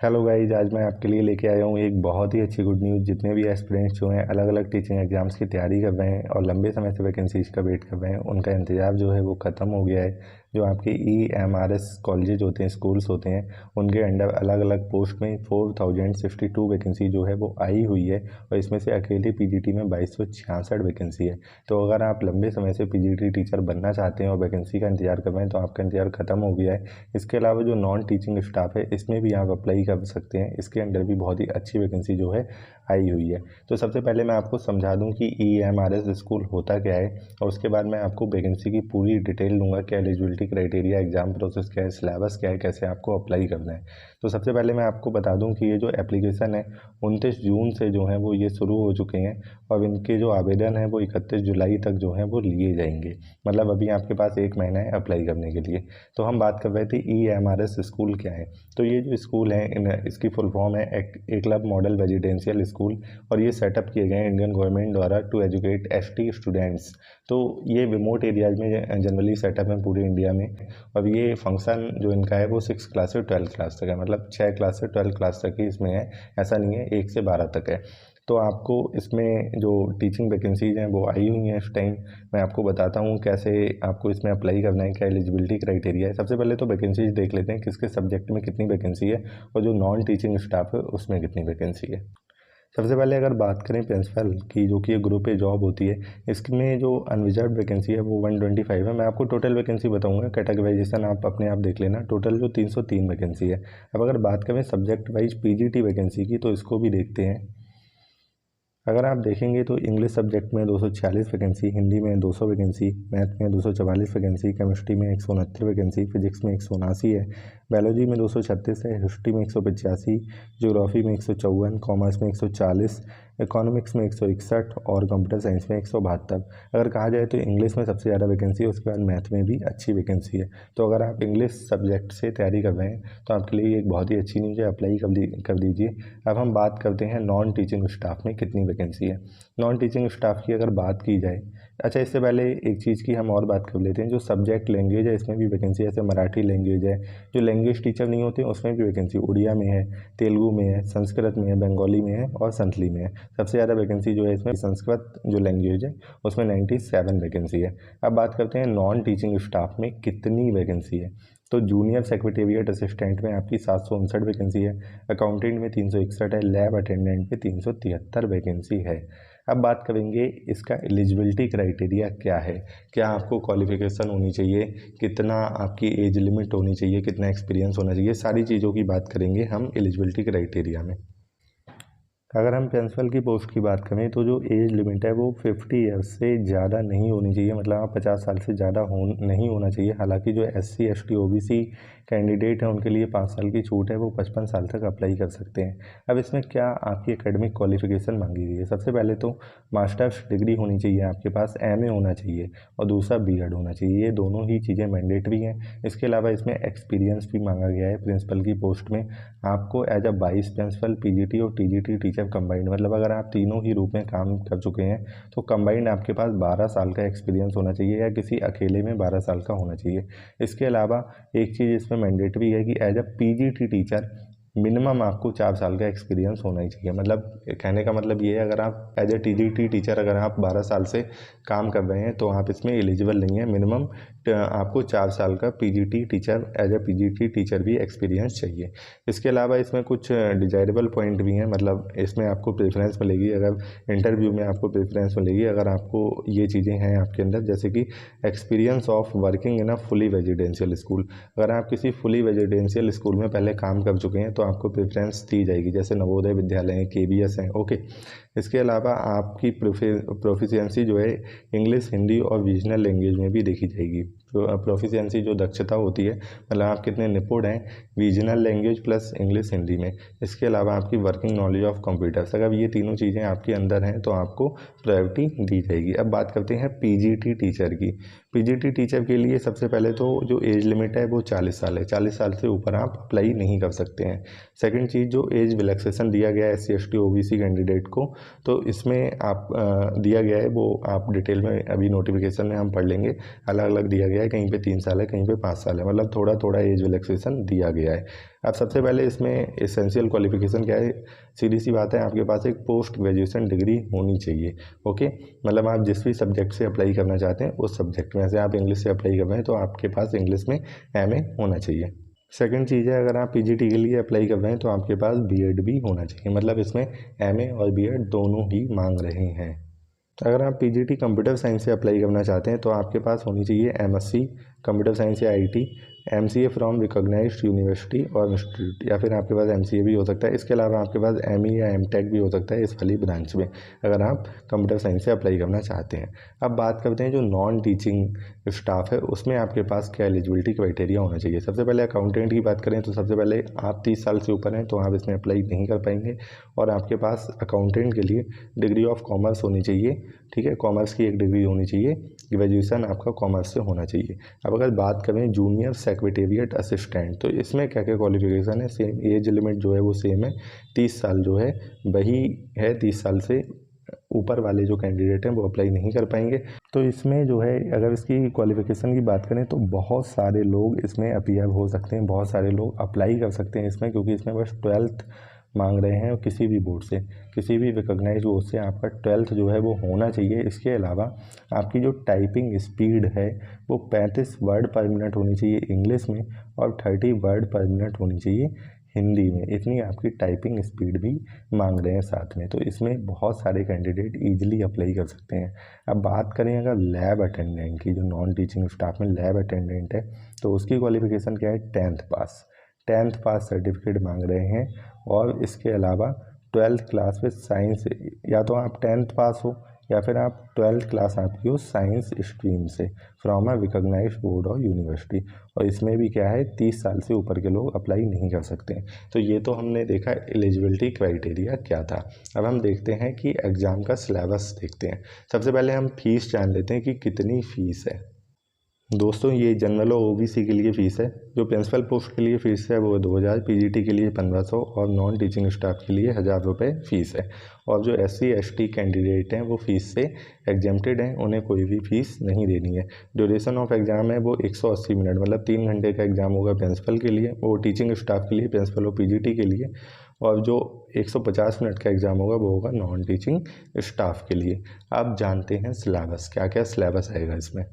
Hello guys, आज मैं आपके लिए लेके आया हूँ एक बहुत ही अच्छी गुड न्यूज़। जितने भी एस्पिरेंट्स जो हैं अलग अलग टीचिंग एग्जाम्स की तैयारी कर रहे हैं और लंबे समय से वैकेंसीज का वेट कर रहे हैं, उनका इंतज़ार जो है वो ख़त्म हो गया है। जो आपके EMRS कॉलेजेज होते हैं, स्कूल्स होते हैं, उनके अंडर अलग अलग पोस्ट में 4062 वैकेंसी जो है वो आई हुई है और इसमें से अकेले PGT में 2266 वैकेंसी है। तो अगर आप लंबे समय से PGT टीचर बनना चाहते हैं और वैकेंसी का इंतजार कर रहे हैं तो आपका इंतजार ख़त्म हो गया है। इसके अलावा जो नॉन टीचिंग स्टाफ है, इसमें भी आप अप्लाई कर सकते हैं। इसके अंदर भी बहुत ही अच्छी वैकेंसी जो है आई हुई है। तो सबसे पहले मैं आपको समझा दूं कि EMRS स्कूल होता क्या है और उसके बाद मैं आपको वैकेंसी की पूरी डिटेल दूंगा, क्या एलिजिबिलिटी क्राइटेरिया, एग्जाम प्रोसेस क्या है, सिलेबस क्या है, कैसे आपको अप्लाई करना है। तो सबसे पहले मैं आपको बता दूं कि ये जो एप्लीकेशन है 29 जून से जो है वो ये शुरू हो चुके हैं और इनके जो आवेदन है वो 31 जुलाई तक जो है वो लिए जाएंगे। मतलब अभी आपके पास 1 महीना है अप्लाई करने के लिए। तो हम बात कर रहे थे EMRS स्कूल क्या है। तो ये जो स्कूल है इसकी फुल फॉर्म है एकलव्य मॉडल रेजिडेंशियल स्कूल और ये सेटअप किए गए हैं इंडियन गवर्नमेंट द्वारा टू एजुकेट ST स्टूडेंट्स। तो ये रिमोट एरियाज में जनरली सेटअप है पूरे इंडिया में। और ये फंक्शन जो इनका है वो 6 क्लास से 12 क्लास तक है, मतलब 6 क्लास से 12 क्लास तक ही इसमें है, ऐसा नहीं है 1 से 12 तक है। तो आपको इसमें जो टीचिंग वैकेंसीज हैं वो आई हुई हैं इस टाइम। मैं आपको बताता हूँ कैसे आपको इसमें अप्लाई करना है, क्या एलिजिबिलिटी क्राइटेरिया है। सबसे पहले तो वैकेंसीज देख लेते हैं किसके सब्जेक्ट में कितनी वैकेंसी है और जो नॉन टीचिंग स्टाफ है उसमें कितनी वैकेंसी है। सबसे पहले अगर बात करें प्रिंसिपल की, जो कि एक ग्रुप ए जॉब होती है, इसमें जो अनरिजर्व वैकेंसी है वो 125 है। मैं आपको टोटल वैकेंसी बताऊंगा, कैटेगराइजेशन आप अपने आप देख लेना। टोटल जो 303 वैकेंसी है। अब अगर बात करें सब्जेक्ट वाइज PGT वैकेंसी की तो इसको भी देखते हैं। अगर आप देखेंगे तो इंग्लिश सब्जेक्ट में 246 वैकेंसी, हिंदी में 200 वैकेंसी, मैथ में 244 वैकेंसी, केमिस्ट्री में 169 वैकेंसी, फिजिक्स में 179 है, बायोलॉजी में 236 है, हिस्ट्री में 185, ज्योग्राफी में 154, कॉमर्स में 140, इकोनॉमिक्स में 161 और कंप्यूटर साइंस में 172। अगर कहा जाए तो इंग्लिश में सबसे ज़्यादा वैकेंसी है, उसके बाद मैथ में भी अच्छी वैकेंसी है। तो अगर आप इंग्लिश सब्जेक्ट से तैयारी कर रहे हैं तो आपके लिए एक बहुत ही अच्छी न्यूज़ है, अप्लाई कर दीजिए। अब हम बात करते हैं नॉन टीचिंग स्टाफ में कितनी वैकेंसी है। नॉन टीचिंग स्टाफ की अगर बात की जाए, अच्छा इससे पहले एक चीज़ की हम और बात कर लेते हैं। जो सब्जेक्ट लैंग्वेज है इसमें भी वैकेंसी है, जैसे मराठी लैंग्वेज है। जो लैंग्वेज टीचर नहीं होते उसमें भी वैकेंसी उड़िया में है, तेलुगु में है, संस्कृत में है, बंगाली में है और संथली में है। सबसे ज़्यादा वैकेंसी जो है इसमें संस्कृत जो लैंग्वेज है उसमें 97 वैकेंसी है। अब बात करते हैं नॉन टीचिंग स्टाफ में कितनी वैकेंसी है। तो जूनियर सेक्रेटेरिएट असिस्टेंट में आपकी 759 वैकेंसी है, अकाउंटेंट में 361 है, लैब अटेंडेंट में 373 वैकेंसी है। अब बात करेंगे इसका एलिजिबिलिटी क्राइटेरिया क्या है। क्या आपको क्वालिफिकेशन होनी चाहिए, कितना आपकी एज लिमिट होनी चाहिए, कितना एक्सपीरियंस होना चाहिए, सारी चीज़ों की बात करेंगे हम एलिजिबिलिटी क्राइटेरिया में। अगर हम प्रिंसिपल की पोस्ट की बात करें तो जो एज लिमिट है वो 50 ईयर्स से ज़्यादा नहीं होनी चाहिए, मतलब आप 50 साल से ज़्यादा नहीं होना चाहिए। हालांकि जो SC ST OBC कैंडिडेट हैं उनके लिए 5 साल की छूट है, वो 55 साल तक अप्लाई कर सकते हैं। अब इसमें क्या आपकी एकेडमिक क्वालिफिकेशन मांगी गई है। सबसे पहले तो मास्टर्स डिग्री होनी चाहिए आपके पास, MA होना चाहिए और दूसरा B.Ed होना चाहिए। ये दोनों ही चीज़ें मैंडेटरी हैं। इसके अलावा इसमें एक्सपीरियंस भी मांगा गया है प्रिंसिपल की पोस्ट में। आपको as a vice principal, PGT और TGT टीचर कंबाइंड, मतलब अगर आप तीनों ही रूप में काम कर चुके हैं तो कंबाइंड आपके पास 12 साल का एक्सपीरियंस होना चाहिए या किसी अकेले में 12 साल का होना चाहिए। इसके अलावा एक चीज़ इसमें मैंडेटरी है कि as a PGT teacher minimum आपको 4 साल का एक्सपीरियंस होना ही चाहिए। मतलब कहने का मतलब ये है, अगर आप एज ए TGT टीचर अगर आप 12 साल से काम कर रहे हैं तो आप इसमें एलिजिबल नहीं है। मिनिमम आपको 4 साल का PGT teacher, as a PGT teacher भी एक्सपीरियंस चाहिए। इसके अलावा इसमें कुछ डिजायरेबल पॉइंट भी हैं, मतलब इसमें आपको प्रेफरेंस मिलेगी, अगर इंटरव्यू में आपको प्रेफरेंस मिलेगी अगर आपको ये चीज़ें हैं आपके अंदर, जैसे कि experience of working in a fully residential school. अगर आप किसी फुली रेजिडेंशियल स्कूल में पहले काम कर चुके हैं तो आपको प्रेफरेंस दी जाएगी, जैसे नवोदय विद्यालय हैं, KVS हैं, ओके। इसके अलावा आपकी प्रोफिशिएंसी जो है इंग्लिश, हिंदी और रीजनल लैंग्वेज में भी देखी जाएगी। प्रोफिशिएंसी जो दक्षता होती है, मतलब आप कितने निपुण हैं regional language plus English, Hindi में। इसके अलावा आपकी वर्किंग नॉलेज ऑफ कंप्यूटर्स, अगर ये तीनों चीज़ें आपके अंदर हैं तो आपको प्रायोरिटी दी जाएगी। अब बात करते हैं PGT टीचर की। PGT टीचर के लिए सबसे पहले तो जो एज लिमिट है वो 40 साल है। 40 साल से ऊपर आप अप्लाई नहीं कर सकते हैं। सेकंड चीज़, जो एज रिलैक्सेशन दिया गया है SC ST OBC कैंडिडेट को, तो इसमें आप दिया गया है वो आप डिटेल में अभी नोटिफिकेशन में हम पढ़ लेंगे। अलग अलग दिया गया है, कहीं पे 3 साल है, कहीं पे 5 साल है, मतलब थोड़ा थोड़ा एज रिलैक्सेशन दिया गया है। अब सबसे पहले इसमें एसेंशियल क्वालिफिकेशन क्या है, सीधी सी बात है, आपके पास एक पोस्ट ग्रेजुएशन डिग्री होनी चाहिए। ओके, मतलब आप जिस भी सब्जेक्ट से अप्लाई करना चाहते हैं उस सब्जेक्ट में, जैसे आप इंग्लिश से अप्लाई कर रहे हैं तो आपके पास इंग्लिश में एमए होना चाहिए। सेकंड चीज़ है, अगर आप पीजीटी के लिए अप्लाई कर रहे हैं तो आपके पास बीएड भी होना चाहिए, मतलब इसमें एमए और बीएड दोनों ही मांग रहे हैं। अगर आप पीजीटी कंप्यूटर साइंस से अप्लाई करना चाहते हैं तो आपके पास होनी चाहिए एमएससी कंप्यूटर साइंस या IT, MCA from recognised university और इंस्टीट्यूट, या फिर आपके पास एमसीए भी हो सकता है। इसके अलावा आपके पास एमई या एमटेक भी हो सकता है इस वाली ब्रांच में, अगर आप कंप्यूटर साइंस से अप्लाई करना चाहते हैं। अब बात करते हैं जो नॉन टीचिंग स्टाफ है उसमें आपके पास क्या एलिजिबिलिटी क्राइटेरिया होना चाहिए। सबसे पहले अकाउंटेंट की बात करें तो सबसे पहले आप 30 साल से ऊपर हैं तो आप इसमें अप्लाई नहीं कर पाएंगे, और आपके पास अकाउंटेंट के लिए डिग्री ऑफ कॉमर्स होनी चाहिए। ठीक है, कॉमर्स की एक डिग्री होनी चाहिए, ग्रेजुएशन आपका कॉमर्स से होना चाहिए। अब अगर बात करें जूनियर सेक्रेटेरिएट असिस्टेंट, तो इसमें क्या क्या क्वालिफिकेशन है, सेम एज लिमिट जो है वो सेम है, 30 साल जो है वही है। 30 साल से ऊपर वाले जो कैंडिडेट हैं वो अप्लाई नहीं कर पाएंगे। तो इसमें जो है अगर इसकी क्वालिफिकेशन की बात करें तो बहुत सारे लोग इसमें अपीयर हो सकते हैं, बहुत सारे लोग अप्लाई कर सकते हैं इसमें, क्योंकि इसमें बस 12th मांग रहे हैं, और किसी भी बोर्ड से, किसी भी रिकॉग्नाइज बोर्ड से आपका 12th जो है वो होना चाहिए। इसके अलावा आपकी जो टाइपिंग स्पीड है वो 35 वर्ड पर मिनट होनी चाहिए इंग्लिश में, और 30 वर्ड पर मिनट होनी चाहिए हिंदी में। इतनी आपकी टाइपिंग स्पीड भी मांग रहे हैं साथ में, तो इसमें बहुत सारे कैंडिडेट ईजिली अप्लाई कर सकते हैं। अब बात करें अगर लैब अटेंडेंट की, जो नॉन टीचिंग स्टाफ में लैब अटेंडेंट है, तो उसकी क्वालिफिकेशन क्या है, 10th पास, 10th पास सर्टिफिकेट मांग रहे हैं। और इसके अलावा 12th क्लास में साइंस, या तो आप 10th पास हो या फिर आप 12th क्लास आपकी हो साइंस स्ट्रीम से फ्रॉम अ रिकॉग्नाइज्ड बोर्ड और यूनिवर्सिटी, और इसमें भी क्या है 30 साल से ऊपर के लोग अप्लाई नहीं कर सकते हैं। तो ये तो हमने देखा एलिजिबिलिटी क्राइटेरिया क्या था। अब हम देखते हैं कि एग्ज़ाम का सिलेबस देखते हैं। सबसे पहले हम फीस जान लेते हैं कि कितनी फ़ीस है। दोस्तों ये जनरल और ओबीसी के लिए फ़ीस है, जो प्रिंसिपल पोस्ट के लिए फ़ीस है वो 2000, पीजीटी के लिए 1500 और नॉन टीचिंग स्टाफ के लिए 1000 रुपये फ़ीस है। और जो एससी एसटी कैंडिडेट हैं वो फ़ीस से एग्जेम्प्टेड हैं, उन्हें कोई भी फ़ीस नहीं देनी है। ड्यूरेशन ऑफ एग्ज़ाम है वो 180 मिनट, मतलब 3 घंटे का एग्ज़ाम होगा प्रिंसिपल के लिए, वो टीचिंग स्टाफ के लिए, प्रिंसिपल और पीजीटी के लिए, और जो 150 मिनट का एग्ज़ाम होगा वो होगा नॉन टीचिंग स्टाफ के लिए। अब जानते हैं सिलेबस, क्या क्या सिलेबस आएगा इसमें।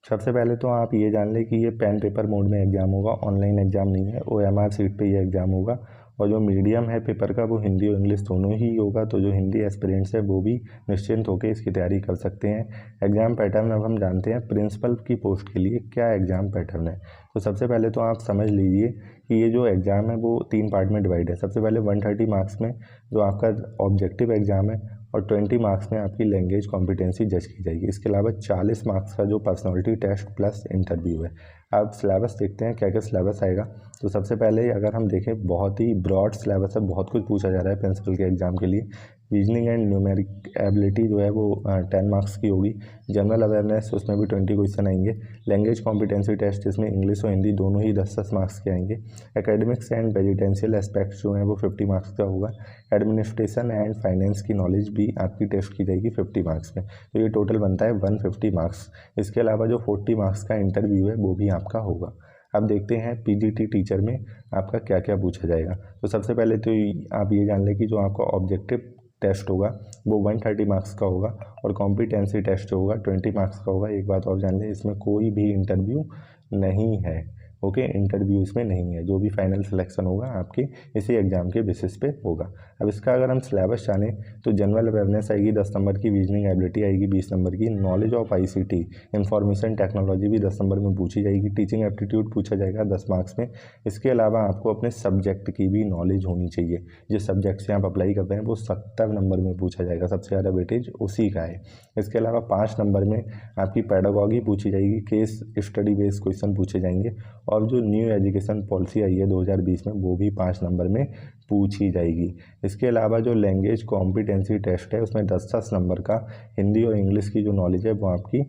सबसे पहले तो आप ये जान लें कि ये पेन पेपर मोड में एग्ज़ाम होगा, ऑनलाइन एग्ज़ाम नहीं है, OMR सीट पे ये एग्ज़ाम होगा। और जो मीडियम है पेपर का वो हिंदी और इंग्लिश दोनों ही होगा, तो जो हिंदी एस्पिरेंट्स है वो भी निश्चिंत होकर इसकी तैयारी कर सकते हैं। एग्ज़ाम पैटर्न अब हम जानते हैं, प्रिंसिपल की पोस्ट के लिए क्या एग्ज़ाम पैटर्न है। तो सबसे पहले तो आप समझ लीजिए कि ये जो एग्ज़ाम है वो 3 पार्ट में डिवाइड है। सबसे पहले 130 मार्क्स में जो आपका ऑब्जेक्टिव एग्ज़ाम है, और 20 मार्क्स में आपकी लैंग्वेज कॉम्पिटेंसी जज की जाएगी। इसके अलावा 40 मार्क्स का जो पर्सनालिटी टेस्ट प्लस इंटरव्यू है। अब सिलेबस देखते हैं क्या क्या सिलेबस आएगा। तो सबसे पहले अगर हम देखें बहुत ही ब्रॉड सिलेबस है, बहुत कुछ पूछा जा रहा है प्रिंसिपल के एग्ज़ाम के लिए। रीजनिंग एंड न्यूमेरिक एबिलिटी जो है वो 10 मार्क्स की होगी। जनरल अवेयरनेस उसमें भी 20 क्वेश्चन आएंगे। लैंग्वेज कॉम्पिटेंसी टेस्ट जिसमें इंग्लिश और हिंदी दोनों ही 10-10 मार्क्स के आएंगे। एकेडमिक्स एंड रेजिडेंशियल एस्पेक्ट्स जो हैं वो 50 मार्क्स का होगा। एडमिनिस्ट्रेशन एंड फाइनेंस की नॉलेज भी आपकी टेस्ट की जाएगी 50 मार्क्स में, तो ये टोटल बनता है 150 मार्क्स। इसके अलावा जो 40 मार्क्स का इंटरव्यू है वो भी आपका होगा। अब देखते हैं पीजीटी टीचर में आपका क्या क्या पूछा जाएगा। तो सबसे पहले तो आप ये जान लें कि जो आपका ऑब्जेक्टिव टेस्ट होगा वो 130 मार्क्स का होगा, और कॉम्पिटेंसी टेस्ट जो होगा 20 मार्क्स का होगा। एक बात और जान लें, इसमें कोई भी इंटरव्यू नहीं है। ओके, इंटरव्यू इसमें नहीं है, जो भी फाइनल सिलेक्शन होगा आपके इसी एग्ज़ाम के बेसिस पे होगा। अब इसका अगर हम सिलेबस जाने तो जनरल अवेयरनेस आएगी 10 नंबर की, रीजनिंग एबिलिटी आएगी 20 नंबर की, knowledge of ICT information technology भी 10 नंबर में पूछी जाएगी, टीचिंग एप्टीट्यूड पूछा जाएगा 10 मार्क्स में। इसके अलावा आपको अपने सब्जेक्ट की भी नॉलेज होनी चाहिए, जिस सब्जेक्ट से आप अप्लाई करते हैं वो 70 नंबर में पूछा जाएगा, सबसे ज़्यादा वेटेज उसी का है। इसके अलावा 5 नंबर में आपकी पेडागॉगी पूछी जाएगी, केस स्टडी बेस्ड क्वेश्चन पूछे जाएंगे, और जो न्यू एजुकेशन पॉलिसी आई है 2020 में वो भी 5 नंबर में पूछी जाएगी। इसके अलावा जो लैंग्वेज कॉम्पिटेंसी टेस्ट है उसमें 10-10 नंबर का हिंदी और इंग्लिश की जो नॉलेज है वो आपकी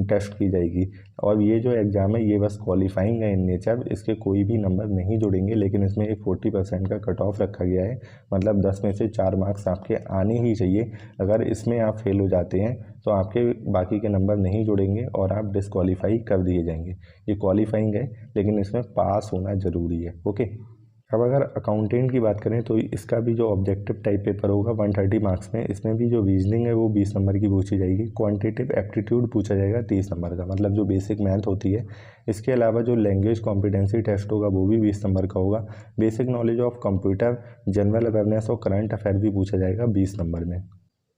टेस्ट की जाएगी। और ये जो एग्ज़ाम है ये बस क्वालिफाइंग है इन नेचर, इसके कोई भी नंबर नहीं जुड़ेंगे, लेकिन इसमें एक 40% का कट ऑफ रखा गया है, मतलब 10 में से 4 मार्क्स आपके आने ही चाहिए। अगर इसमें आप फेल हो जाते हैं तो आपके बाकी के नंबर नहीं जुड़ेंगे और आप डिस्क्वालीफाई कर दिए जाएंगे। ये क्वालिफाइंग है लेकिन इसमें पास होना ज़रूरी है। ओके, अब अगर अकाउंटेंट की बात करें तो इसका भी जो ऑब्जेक्टिव टाइप पेपर होगा 130 मार्क्स में, इसमें भी जो रीजनिंग है वो 20 नंबर की पूछी जाएगी। क्वांटिटेटिव एप्टीट्यूड पूछा जाएगा 30 नंबर का, मतलब जो बेसिक मैथ होती है। इसके अलावा जो लैंग्वेज कॉम्पिटेंसी टेस्ट होगा वो भी 20 नंबर का होगा। Basic knowledge of computer, general awareness और करंट अफेयर भी पूछा जाएगा 20 नंबर में।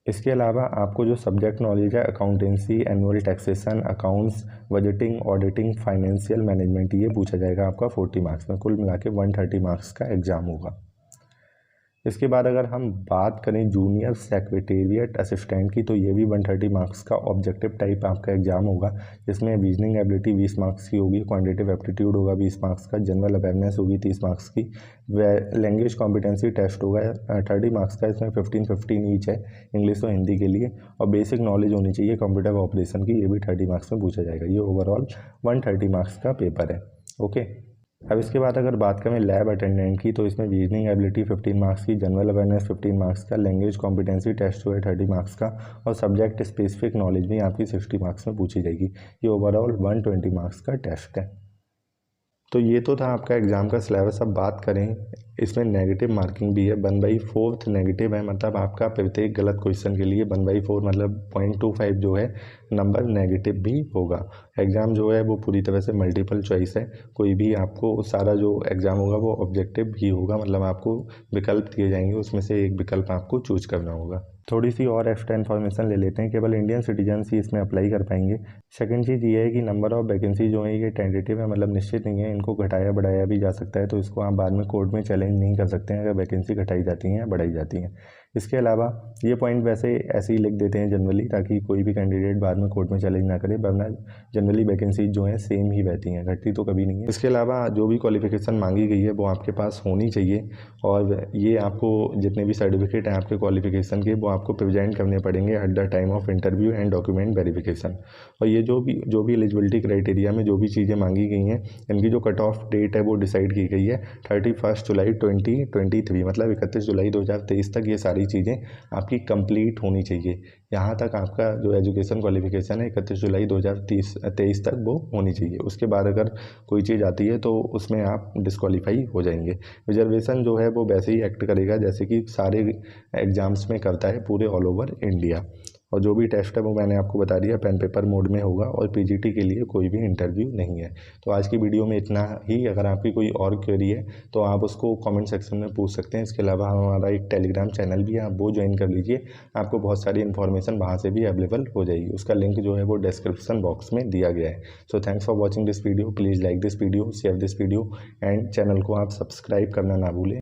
इसके अलावा आपको जो सब्जेक्ट नॉलेज है accountancy, annual taxation, accounts, budgeting, auditing, financial management, ये पूछा जाएगा आपका 40 मार्क्स में। कुल मिला के 130 मार्क्स का एग्जाम होगा। इसके बाद अगर हम बात करें जूनियर सेक्रेटेरिएट असिस्टेंट की, तो ये भी 130 मार्क्स का ऑब्जेक्टिव टाइप आपका एग्जाम होगा, जिसमें रीजनिंग एबिलिटी 20 मार्क्स की होगी, क्वांटिटेटिव एप्टीट्यूड होगा 20 मार्क्स का, जनरल अवेयरनेस होगी 30 मार्क्स की, लैंग्वेज कॉम्पिटेंसी टेस्ट होगा 30 मार्क्स का, इसमें 15-15 ईच है इंग्लिश और हिंदी के लिए, और बेसिक नॉलेज होनी चाहिए कंप्यूटर ऑपरेशन की, ये भी 30 मार्क्स में पूछा जाएगा। ये ओवरऑल 130 मार्क्स का पेपर है। ओके, अब इसके बाद अगर बात करें लैब अटेंडेंट की, तो इसमें रीजनिंग एबिलिटी 15 मार्क्स की, जनरल अवेयरनेस 15 मार्क्स का, लैंग्वेज कॉम्पिटेंसी टेस्ट जो है 30 मार्क्स का, और सब्जेक्ट स्पेसिफिक नॉलेज भी आपकी 60 मार्क्स में पूछी जाएगी। ये ओवरऑल 120 मार्क्स का टेस्ट है। तो ये तो था आपका एग्ज़ाम का सिलेबस। अब बात करें, इसमें नेगेटिव मार्किंग भी है, 1/4 नेगेटिव है, मतलब आपका प्रत्येक गलत क्वेश्चन के लिए 1/4 मतलब 0.25 जो है नंबर नेगेटिव भी होगा। एग्ज़ाम जो है वो पूरी तरह से मल्टीपल चॉइस है, कोई भी आपको सारा जो एग्ज़ाम होगा वो ऑब्जेक्टिव ही होगा, मतलब आपको विकल्प दिए जाएंगे, उसमें से एक विकल्प आपको चूज करना होगा। थोड़ी सी और एक्स्ट्रा इन्फॉर्मेशन ले लेते हैं, केवल इंडियन सिटीजन्स ही इसमें अप्लाई कर पाएंगे। सेकंड चीज़ ये है कि नंबर ऑफ वैकेंसी जो है ये टेंटेटिव है, मतलब निश्चित नहीं है, इनको घटाया बढ़ाया भी जा सकता है, तो इसको आप बाद में कोर्ट में चैलेंज नहीं कर सकते हैं अगर वैकेंसी घटाई जाती हैं या बढ़ाई जाती हैं। इसके अलावा ये पॉइंट वैसे ऐसे ही लिख देते हैं जनरली, ताकि कोई भी कैंडिडेट बाद में कोर्ट में चैलेंज ना करे, वरना जनरली वैकेंसी जो है सेम ही रहती हैं, घटती तो कभी नहीं है। इसके अलावा जो भी क्वालिफिकेशन मांगी गई है वो आपके पास होनी चाहिए, और ये आपको जितने भी सर्टिफिकेट हैं आपके क्वालिफिकेशन के वो आपको प्रेजेंट करने पड़ेंगे at the time of interview and document verification. और ये जो भी एलिजिबिलिटी क्राइटेरिया में जो भी चीज़ें मांगी गई हैं, इनकी जो कट ऑफ डेट है वो डिसाइड की गई है 31 जुलाई 2023, मतलब 31 जुलाई 2023 तक ये सारी चीज़ें आपकी कंप्लीट होनी चाहिए। यहाँ तक आपका जो एजुकेशन क्वालिफिकेशन है 31 जुलाई 2023 तक वो होनी चाहिए। उसके बाद अगर कोई चीज़ आती है तो उसमें आप डिस्क्वालीफाई हो जाएंगे। रिजर्वेशन जो है वो वैसे ही एक्ट करेगा जैसे कि सारे एग्ज़ाम्स में करता है पूरे ऑल ओवर इंडिया। और जो भी टेस्ट है वो मैंने आपको बता दिया, पेन पेपर मोड में होगा, और पीजीटी के लिए कोई भी इंटरव्यू नहीं है। तो आज की वीडियो में इतना ही। अगर आपकी कोई और क्वेरी है तो आप उसको कमेंट सेक्शन में पूछ सकते हैं। इसके अलावा हमारा एक टेलीग्राम चैनल भी है, आप वो ज्वाइन कर लीजिए, आपको बहुत सारी इन्फॉर्मेशन वहाँ से भी अवेलेबल हो जाएगी। उसका लिंक जो है वो डिस्क्रिप्शन बॉक्स में दिया गया है। So thanks for watching this video, please like this video, share this video, and channel को आप सब्सक्राइब करना ना भूलें।